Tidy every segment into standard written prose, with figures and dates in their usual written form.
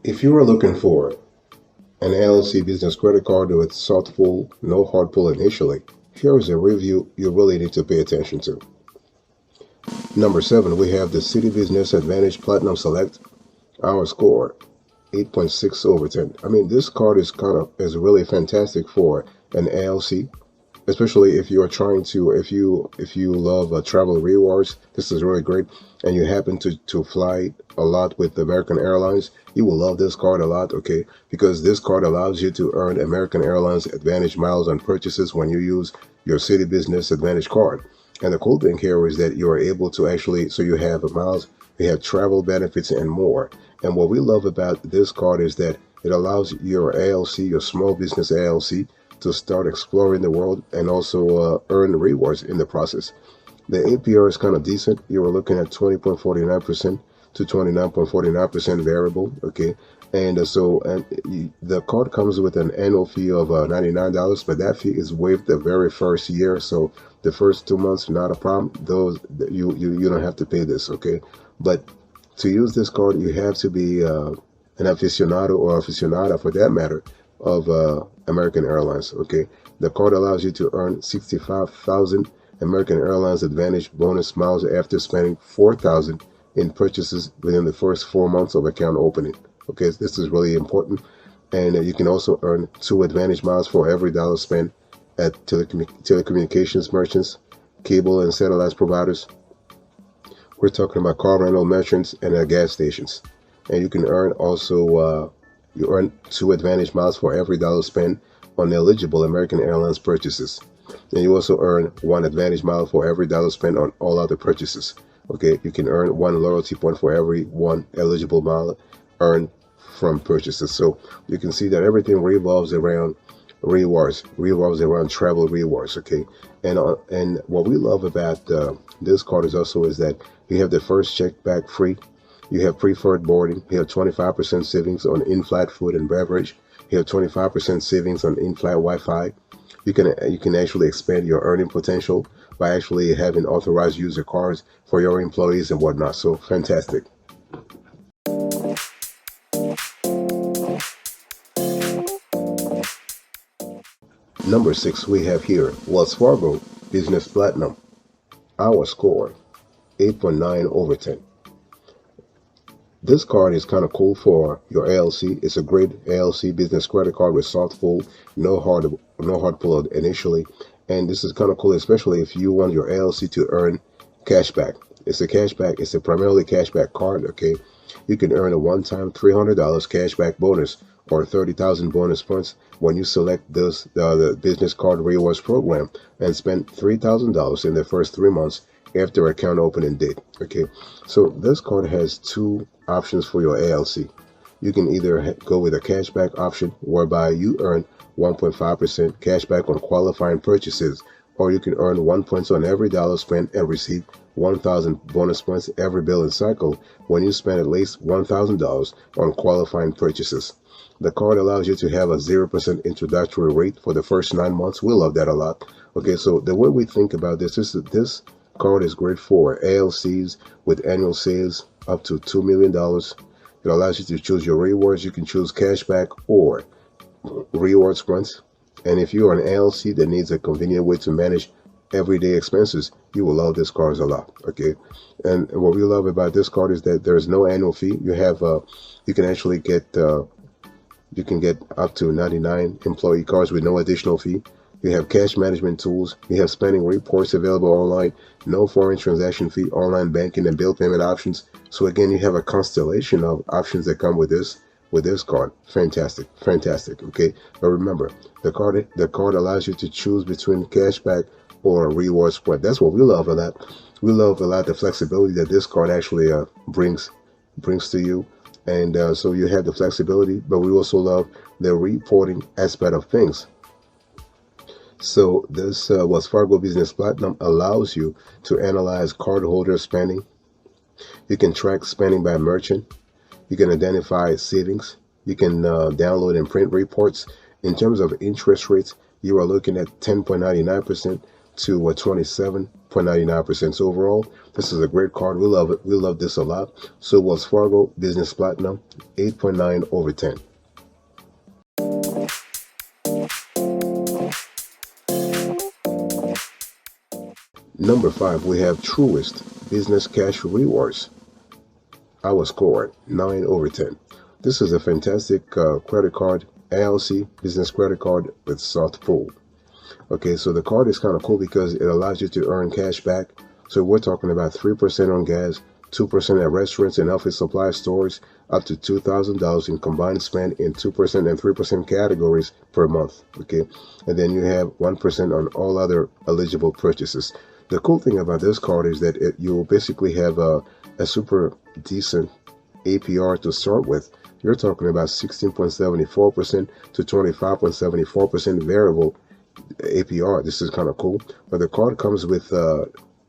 If you are looking for an LLC business credit card with soft pull, no hard pull initially, here is a review you really need to pay attention to. Number 7, we have the Citi Business Advantage Platinum Select. Our score, 8.6 over 10. I mean, this card is really fantastic for an LLC, especially if you are trying to, if you love travel rewards. This is really great, and you happen to fly a lot with American Airlines. You will love this card a lot, okay? Because this card allows you to earn American Airlines Advantage miles on purchases when you use your Citi Business Advantage card. And the cool thing here is that you are able to actually, so you have miles, you have travel benefits and more. And what we love about this card is that it allows your ALC, your small business ALC, to start exploring the world and also earn rewards in the process. The APR is kind of decent. You were looking at 20.49% to 29.49% variable, okay? And the card comes with an annual fee of $99, but that fee is waived the very first year. So the first 2 months, not a problem. Those you don't have to pay this, okay? But to use this card, you have to be an aficionado or aficionada, for that matter, of American Airlines, okay? The card allows you to earn 65,000 American Airlines Advantage bonus miles after spending 4,000 in purchases within the first 4 months of account opening. Okay, this is really important. And you can also earn 2 Advantage miles for every dollar spent at telecommunications merchants, cable and satellite providers. We're talking about car rental merchants and gas stations. And you can earn also, you earn 2 Advantage miles for every dollar spent on eligible American Airlines purchases. And you also earn 1 Advantage mile for every dollar spent on all other purchases. Okay, you can earn 1 loyalty point for every 1 eligible mile earned from purchases. So you can see that everything revolves around revolves around travel rewards. Okay, and what we love about this card is that you have the first check back free. You have preferred boarding. You have 25% savings on in-flight food and beverage. You have 25% savings on in-flight Wi-Fi. You can actually expand your earning potential by actually having authorized user cards for your employees and whatnot. So fantastic. Number 6, we have here Wells Fargo Business Platinum. Our score, 8.9 over 10. This card is kind of cool for your ALC. It's a great ALC business credit card with soft pull, no hard pull initially. And this is kind of cool, especially if you want your ALC to earn cashback. It's a primarily cashback card, okay? You can earn a one-time $300 cashback bonus or 30,000 bonus points when you select the business card rewards program and spend $3,000 in the first 3 months after account opening date. Okay, so this card has 2 options for your ALC. You can either go with a cashback option whereby you earn 1.5% cashback on qualifying purchases, or you can earn 1 point on every dollar spent and receive 1,000 bonus points every billing cycle when you spend at least $1,000 on qualifying purchases. The card allows you to have a 0% introductory rate for the first 9 months. We love that a lot. Okay, so the way we think about this is that this card is great for ALCs with annual sales up to $2 million. It allows you to choose your rewards. You can choose cashback or rewards points. And if you are an ALC that needs a convenient way to manage everyday expenses, you will love this card a lot. Okay, and what we love about this card is that there's no annual fee. You can actually get up to 99 employee cards with no additional fee. You have cash management tools. You have spending reports available online. No foreign transaction fee, online banking, and bill payment options. So again, you have a constellation of options that come with this card. Fantastic. Okay, but remember, the card allows you to choose between cashback or rewards point. That's what we love a lot. We love a lot the flexibility that this card actually brings to you. And so you have the flexibility, but we also love the reporting aspect of things. So this Wells Fargo Business Platinum allows you to analyze cardholder spending. You can track spending by merchant. You can identify savings. You can download and print reports. In terms of interest rates, you are looking at 10.99% to 27.99%. So overall, this is a great card. We love it. We love this a lot. So Wells Fargo Business Platinum, 8.9 over 10. Number 5, we have Truest Business Cash Rewards. Our score, 9 over 10. This is a fantastic credit card, LLC business credit card with soft pull. Okay, so the card is kind of cool because it allows you to earn cash back. So we're talking about 3% on gas, 2% at restaurants and office supply stores, up to $2,000 in combined spend in 2% and 3% categories per month. Okay, and then you have 1% on all other eligible purchases. The cool thing about this card is that you'll basically have a super decent APR to start with. You're talking about 16.74% to 25.74% variable APR. This is kind of cool. But the card comes with a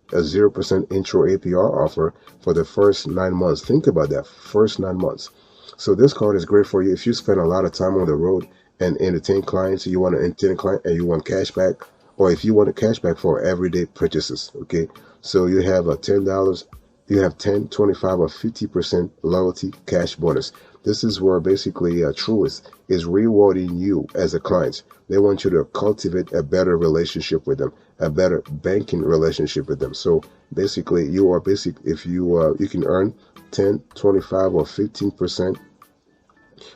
0% intro APR offer for the first 9 months. Think about that, first 9 months. So this card is great for you if you spend a lot of time on the road and entertain clients. You want to entertain a client and you want cash back, or if you want a cash back for everyday purchases. Okay, so you have a $10, you have 10, 25, or 50% loyalty cash bonus. This is where basically Truest is rewarding you as a client. They want you to cultivate a better relationship with them, a better banking relationship with them. So basically, if you can earn 10, 25, or 15%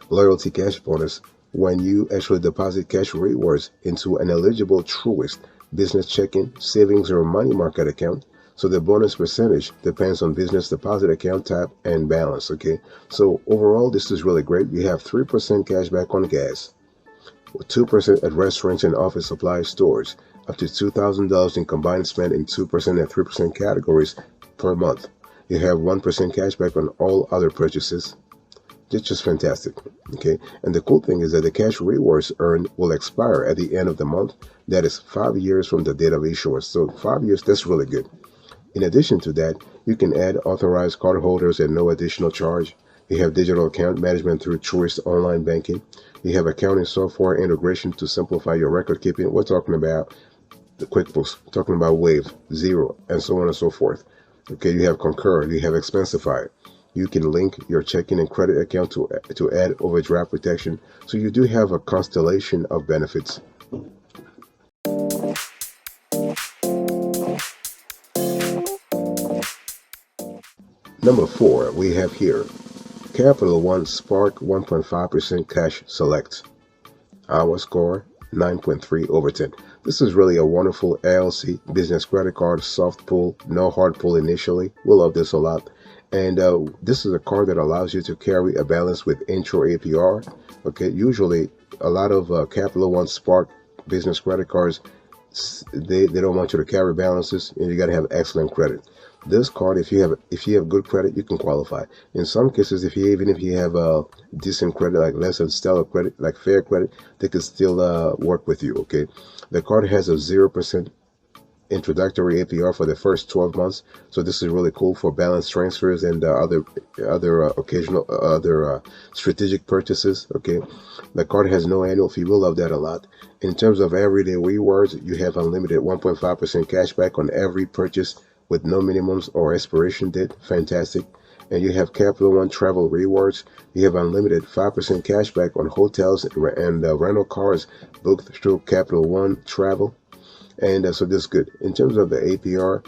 loyalty cash bonus when you actually deposit cash rewards into an eligible Truest business checking, savings, or money market account. So the bonus percentage depends on business deposit account type and balance. Okay, so overall, this is really great. You have 3% cash back on gas, 2% at restaurants and office supply stores, up to $2,000 in combined spend in 2% and 3% categories per month. You have 1% cash back on all other purchases. It's just fantastic. Okay, and the cool thing is that the cash rewards earned will expire at the end of the month. That is 5 years from the date of issuance. So 5 years, that's really good. In addition to that, you can add authorized cardholders at no additional charge. You have digital account management through Truest online banking. You have accounting software integration to simplify your record keeping. We're talking about the QuickBooks, talking about Wave, Zero, and so on and so forth. Okay, you have Concur, you have Expensify. You can link your checking and credit account to add overdraft protection. So you do have a constellation of benefits. Number 4, we have here Capital One Spark 1.5% Cash Select. Our score, 9.3 over 10. This is really a wonderful LLC business credit card, soft pull, no hard pull initially. We love this a lot. And this is a card that allows you to carry a balance with intro APR. Okay, usually a lot of Capital One Spark business credit cards, they don't want you to carry balances, and you got to have excellent credit. This card, if you have good credit, you can qualify. In some cases, even if you have a decent credit, like less than stellar credit, like fair credit, they can still work with you. Okay, the card has a 0% introductory APR for the first 12 months. So this is really cool for balance transfers and other strategic purchases. Okay, the card has no annual fee. We'll love that a lot. In terms of everyday rewards, you have unlimited 1.5% cash back on every purchase with no minimums or expiration date. Fantastic. And you have Capital One Travel Rewards. You have unlimited 5% cash back on hotels and rental cars booked through Capital One Travel. And so this is good. In terms of the APR,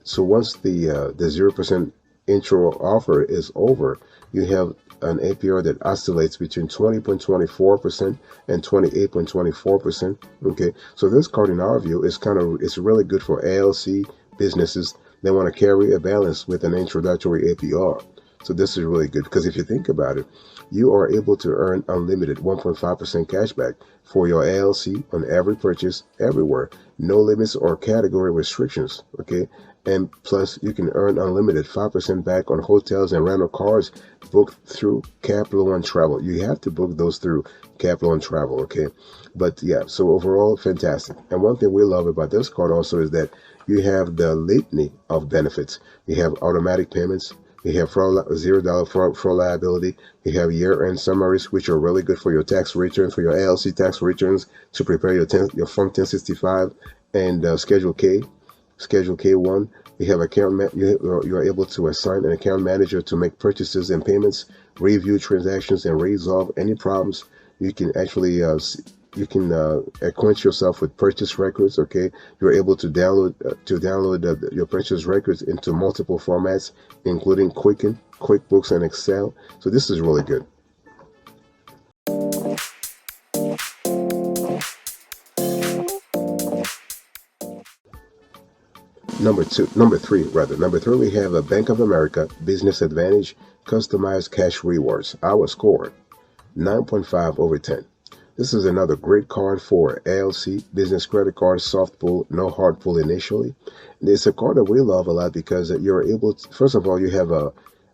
so once the 0% intro offer is over, you have an APR that oscillates between 20.24% and 28.24%. Okay, so this card, in our view, it's really good for LLC businesses that want to carry a balance with an introductory APR. So this is really good because if you think about it, you are able to earn unlimited 1.5% cash back for your LLC on every purchase everywhere. No limits or category restrictions. Okay, and plus you can earn unlimited 5% back on hotels and rental cars booked through Capital One Travel. You have to book those through Capital One Travel. Okay, but yeah, so overall, fantastic. And one thing we love about this card also is that you have the litany of benefits. You have automatic payments, We have $0 fraud liability. We have year-end summaries, which are really good for your tax returns, for your LLC tax returns, to prepare your Form 1065 and Schedule K. Schedule K1, we have you are able to assign an account manager to make purchases and payments, review transactions, and resolve any problems. You can actually acquaint yourself with purchase records. Okay, you're able to download your purchase records into multiple formats, including Quicken, QuickBooks, and Excel. So this is really good. Number three, we have a Bank of America Business Advantage Customized Cash Rewards. Our score, 9.5 over 10. This is another great card for LLC, business credit card, soft pull, no hard pull initially. It's a card that we love a lot because you're able to, first of all, you have a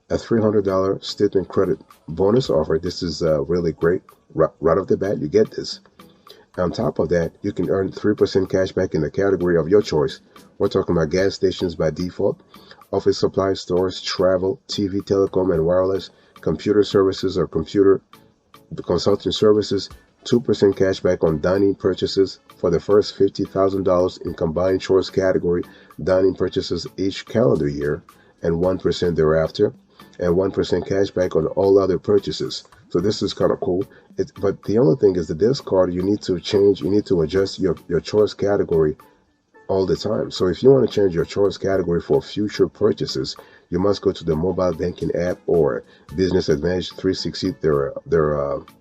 $300 statement credit bonus offer. This is really great. Right off the bat, you get this. On top of that, you can earn 3% cash back in the category of your choice. We're talking about gas stations by default, office supply stores, travel, TV, telecom, and wireless, computer services or computer consulting services, 2% cash back on dining purchases for the first $50,000 in combined choice category dining purchases each calendar year, and 1% thereafter, and 1% cash back on all other purchases. So this is kind of cool. But the only thing is that this card, you need to adjust your choice category all the time. So if you want to change your choice category for future purchases, you must go to the mobile banking app or Business Advantage 360, their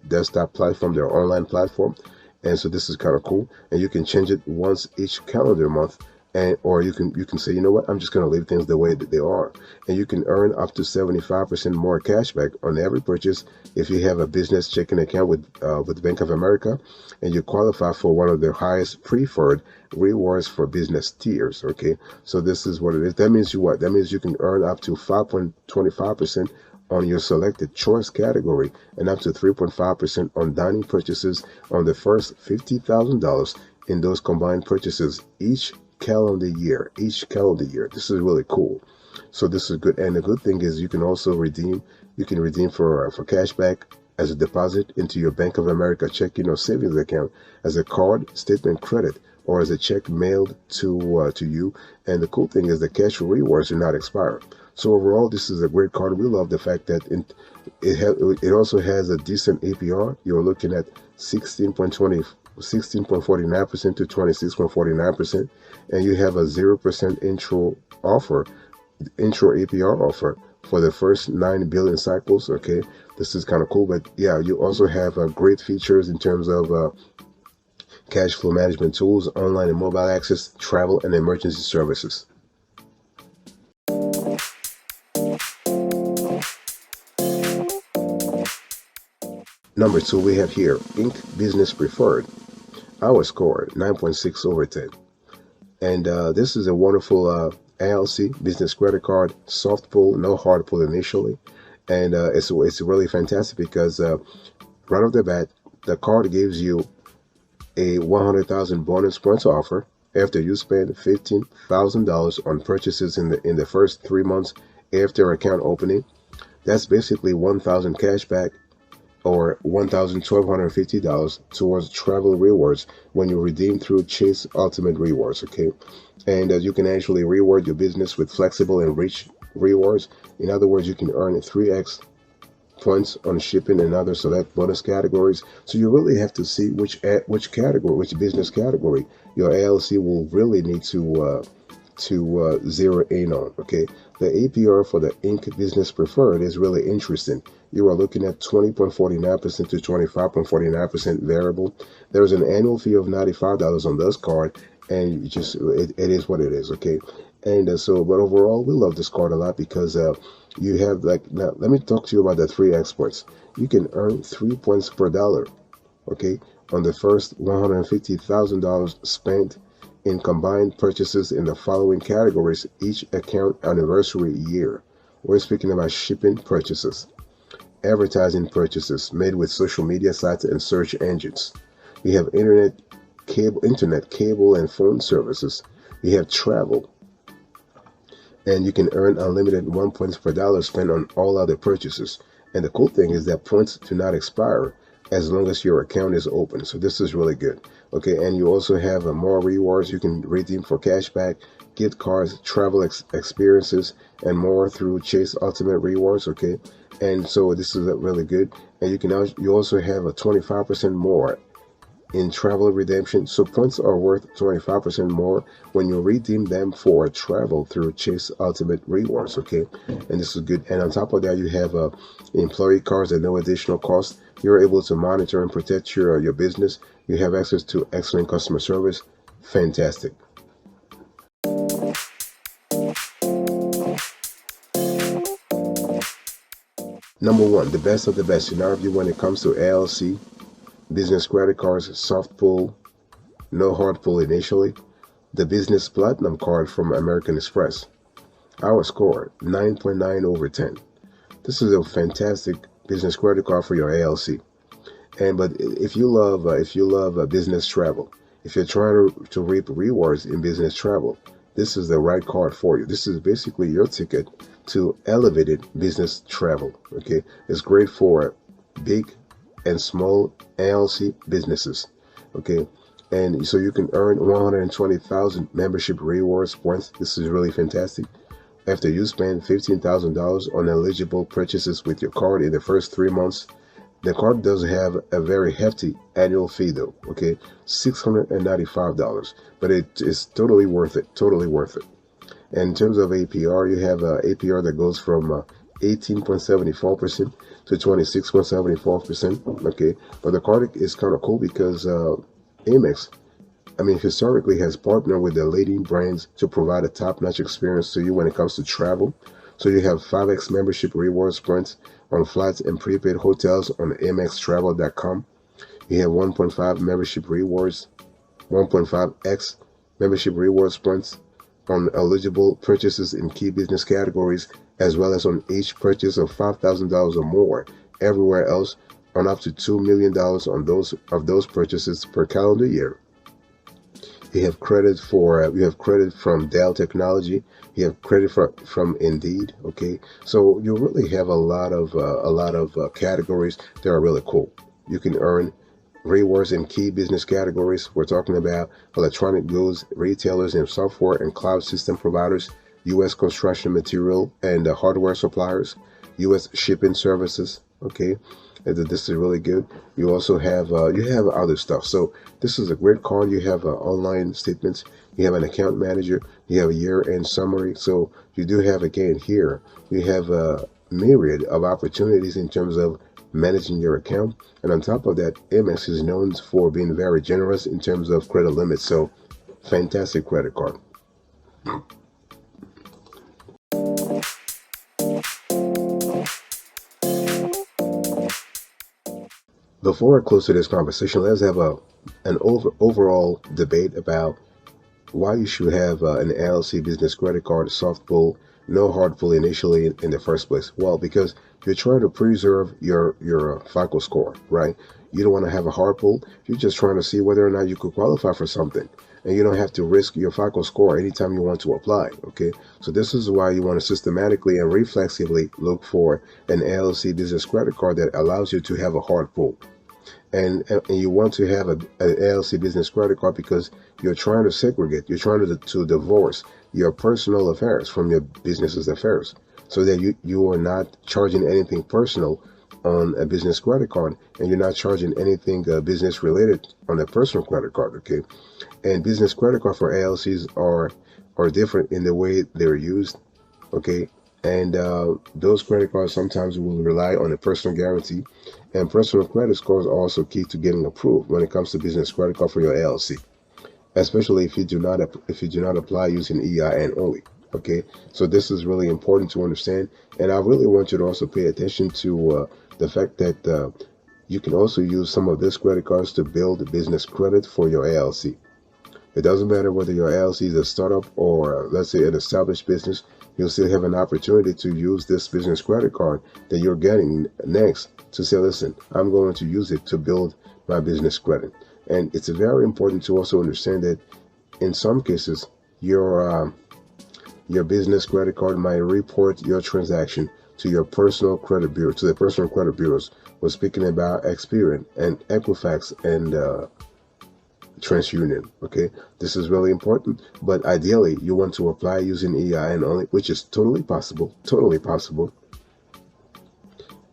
desktop platform, their online platform. And so this is kind of cool. And you can change it once each calendar month. Or you can say, you know what, I'm just going to leave things the way that they are. And you can earn up to 75% more cash back on every purchase if you have a business checking account with Bank of America and you qualify for one of their highest preferred rewards for business tiers. Okay, so this is what it is. That means that means you can earn up to 5.25% on your selected choice category and up to 3.5% on dining purchases on the first $50,000 in those combined purchases each calendar year. This is really cool. So this is good. And the good thing is you can also redeem for cash back as a deposit into your Bank of America checking or savings account, as a card, statement credit, or as a check mailed to you. And the cool thing is the cash rewards do not expire. So overall, this is a great card. We love the fact that it also has a decent APR. You're looking at 16.49% to 26.49%, and you have a 0% intro APR offer for the first 9 billion cycles. Okay, this is kind of cool. But yeah, you also have great features in terms of cash flow management tools, online and mobile access, travel, and emergency services. Number 2, we have here Inc. Business Preferred. Our score, 9.6 over 10. And this is a wonderful LLC business credit card, soft pull, no hard pull initially. And it's really fantastic because right off the bat, the card gives you a 100,000 bonus points offer after you spend $15,000 on purchases in the first 3 months after account opening. That's basically 1,000 cash back or $1,250 towards travel rewards when you redeem through Chase Ultimate Rewards. Okay, and you can actually reward your business with flexible and rich rewards. In other words, you can earn 3x points on shipping and other select bonus categories. So you really have to see which business category your LLC will really need to zero in on. Okay, the APR for the Inc. Business Preferred is really interesting. You are looking at 20.49% to 25.49% variable. There's an annual fee of $95 on this card, and it is what it is. Okay, and but overall, we love this card a lot because you have now let me talk to you about the 3x points. You can earn 3 points per dollar. Okay, on the first $150,000 spent in combined purchases in the following categories each account anniversary year. We're speaking about shipping purchases, advertising purchases made with social media sites and search engines. We have internet, cable and phone services. We have travel and you can earn unlimited 1 points per dollar spent on all other purchases. And the cool thing is that points do not expire as long as your account is open. So this is really good. Okay, and you also have more rewards you can redeem for cashback, gift cards, travel experiences, and more through Chase Ultimate Rewards. Okay, and so this is really good. And you also have a 25% more in travel redemption. So points are worth 25% more when you redeem them for travel through Chase Ultimate Rewards. Okay, and this is good. And on top of that, you have employee cards at no additional cost. You're able to monitor and protect your business. You have access to excellent customer service. Fantastic. Number one, the best of the best in our view when it comes to LLC business credit cards, soft pull, no hard pull initially. The Business Platinum card from American Express. Our score, 9.9 over 10. This is a fantastic business credit card for your LLC. But if you love business travel, if you're trying to reap rewards in business travel, this is the right card for you. This is basically your ticket to elevated business travel. Okay, it's great for big and small LLC businesses. Okay, and so you can earn 120,000 membership rewards points. This is really fantastic. After you spend $15,000 on eligible purchases with your card in the first 3 months, the card does have a very hefty annual fee though. Okay, $695, but it is totally worth it. Totally worth it. And in terms of APR, you have APR that goes from 18.74% to 26.74%. Okay, but the card is kind of cool because Amex, historically has partnered with the leading brands to provide a top-notch experience to you when it comes to travel. So you have 5x membership rewards points on flights and prepaid hotels on amextravel.com. You have 1.5 membership rewards, 1.5x membership rewards points on eligible purchases in key business categories, as well as on each purchase of $5,000 or more everywhere else, on up to $2 million on those purchases per calendar year. You have credit from Dell Technology. You have credit from Indeed. Okay, so you really have a lot of categories that are really cool. You can earn rewards in key business categories. We're talking about electronic goods, retailers, and software and cloud system providers, U.S. construction material and hardware suppliers, U.S. shipping services. Okay, and this is really good. You also have other stuff. So this is a great card. You have online statements. You have an account manager. You have a year-end summary. So you do have, again, here you have a myriad of opportunities in terms of managing your account. And on top of that, Amex is known for being very generous in terms of credit limits. So fantastic credit card. Before I close to this conversation, let's have an overall debate about why you should have an LLC business credit card, soft pull, no hard pull initially in the first place. Well, because you're trying to preserve your FICO score, right? You don't want to have a hard pull. You're just trying to see whether or not you could qualify for something, and you don't have to risk your FICO score anytime you want to apply. Okay, so this is why you want to systematically and reflexively look for an LLC business credit card that allows you to have a hard pull. And you want to have an LLC business credit card because you're trying to segregate, you're trying to divorce your personal affairs from your business's affairs, so that you are not charging anything personal on a business credit card, and you're not charging anything business related on a personal credit card. Okay, and business credit card for LLCs are different in the way they're used. Okay, and those credit cards sometimes will rely on a personal guarantee, and personal credit scores are also key to getting approved when it comes to business credit card for your LLC, especially if you do not apply using EIN only. Okay, so this is really important to understand, and I really want you to also pay attention to the fact that you can also use some of these credit cards to build business credit for your LLC. It doesn't matter whether your LLC is a startup or let's say an established business, you'll still have an opportunity to use this business credit card that you're getting next to say, listen, I'm going to use it to build my business credit. And it's very important to also understand that in some cases, your Your business credit card might report your transaction to your personal credit bureau, to the personal credit bureaus. We're speaking about Experian and Equifax and TransUnion. Okay, this is really important. But ideally, you want to apply using EIN only, which is totally possible. Totally possible.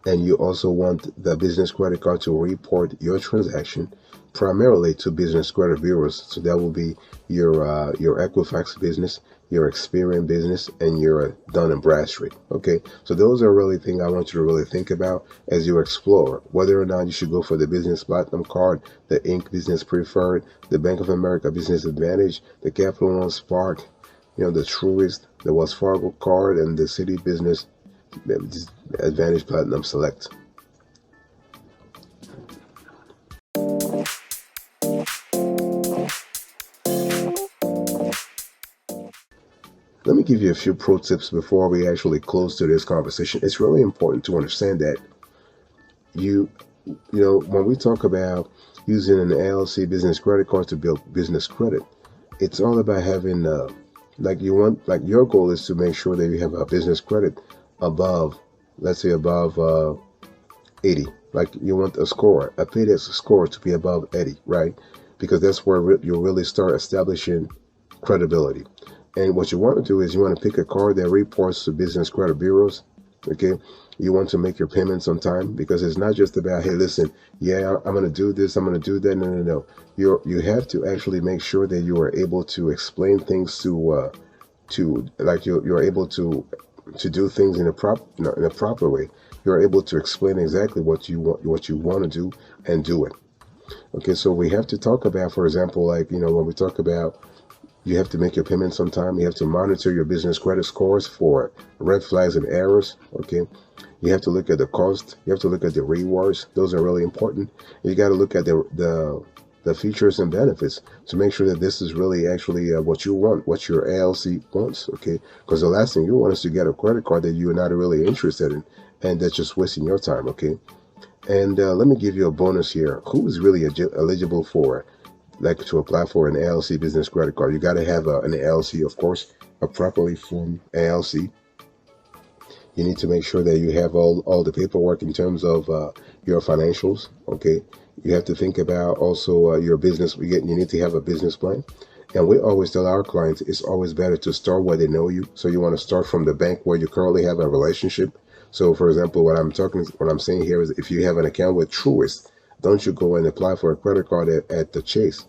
And you also want the business credit card to report your transaction primarily to business credit bureaus. So that will be your Equifax business, your Experian business, and your Dun & Bradstreet. Okay, so those are really things I want you to really think about as you explore whether or not you should go for the Business Platinum card, the Inc. Business Preferred, the Bank of America Business Advantage, the Capital One Spark, the Truest, the Wells Fargo card, and the Citi Business Advantage Platinum Select. Let me give you a few pro tips before we actually close to this conversation. It's really important to understand that when we talk about using an LLC business credit card to build business credit, it's all about having your goal is to make sure that you have a business credit above, let's say above 80. Like you want a paydex score to be above 80, right? Because that's where you really start establishing credibility. And what you want to do is you want to pick a card that reports to business credit bureaus. Okay, you want to make your payments on time, because it's not just about, hey, listen, yeah, I'm going to do this, I'm going to do that. No. You have to actually make sure that you are able to explain things you're able to do things in a proper way. You're able to explain exactly what you want to do and do it. Okay, so we have to talk about, for example, when we talk about you have to make your payments on time. You have to monitor your business credit scores for red flags and errors. Okay, you have to look at the cost. You have to look at the rewards. Those are really important. You got to look at the features and benefits to make sure that this is really actually what you want, what your LLC wants. Okay, because the last thing you want is to get a credit card that you're not really interested in and that's just wasting your time. Okay, and let me give you a bonus here. Who is really eligible for to apply for an LLC business credit card? You got to have an LLC, of course, a properly formed LLC. You need to make sure that you have all the paperwork in terms of your financials. Okay, you have to think about also your business. You need to have a business plan. And we always tell our clients it's always better to start where they know you. So you want to start from the bank where you currently have a relationship. So, for example, what I'm saying here is, if you have an account with Truest, don't you go and apply for a credit card at the Chase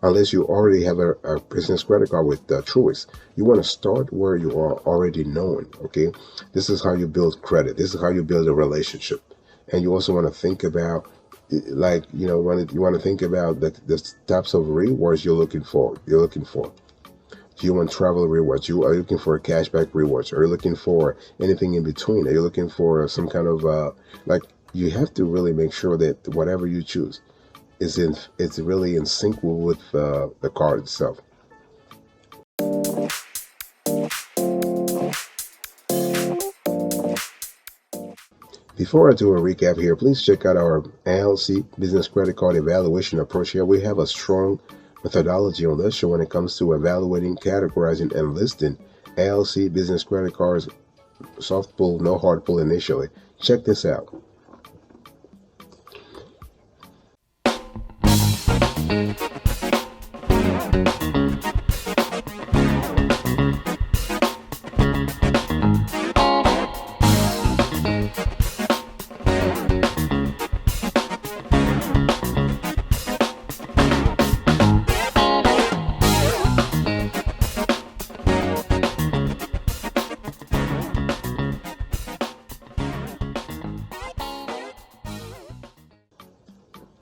unless you already have a business credit card with Truist. You want to start where you are already known. Okay, this is how you build credit. This is how you build a relationship. And you also want to think about, you want to think about the types of rewards you're looking for. Do you want travel rewards? Are you looking for cashback rewards? Are you looking for anything in between? Are you looking for some kind of you have to really make sure that whatever you choose it's really in sync with the card itself. Before I do a recap here, please check out our LLC business credit card evaluation approach here. We have a strong methodology on this show when it comes to evaluating, categorizing, and listing LLC business credit cards, soft pull, no hard pull initially. Check this out.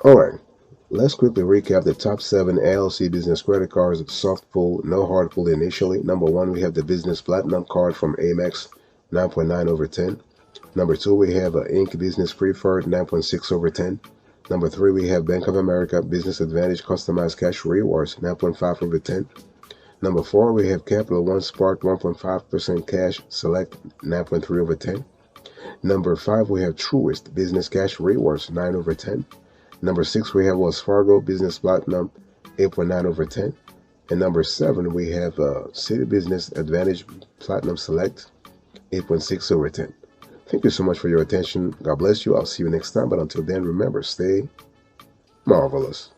Alright, let's quickly recap the top 7 LLC business credit cards, soft pull, no hard pull initially. Number 1, we have the Business Platinum card from Amex, 9.9 over 10. Number 2, we have Inc. Business Preferred, 9.6 over 10. Number 3, we have Bank of America Business Advantage Customized Cash Rewards, 9.5 over 10. Number 4, we have Capital One Spark, 1.5% Cash Select, 9.3 over 10. Number 5, we have Truest Business Cash Rewards, 9 over 10. Number 6, we have Wells Fargo Business Platinum, 8.9 over 10. And number 7, we have Citi Business Advantage Platinum Select 8.6 over 10. Thank you so much for your attention. God bless you. I'll see you next time. But until then, remember, stay marvelous.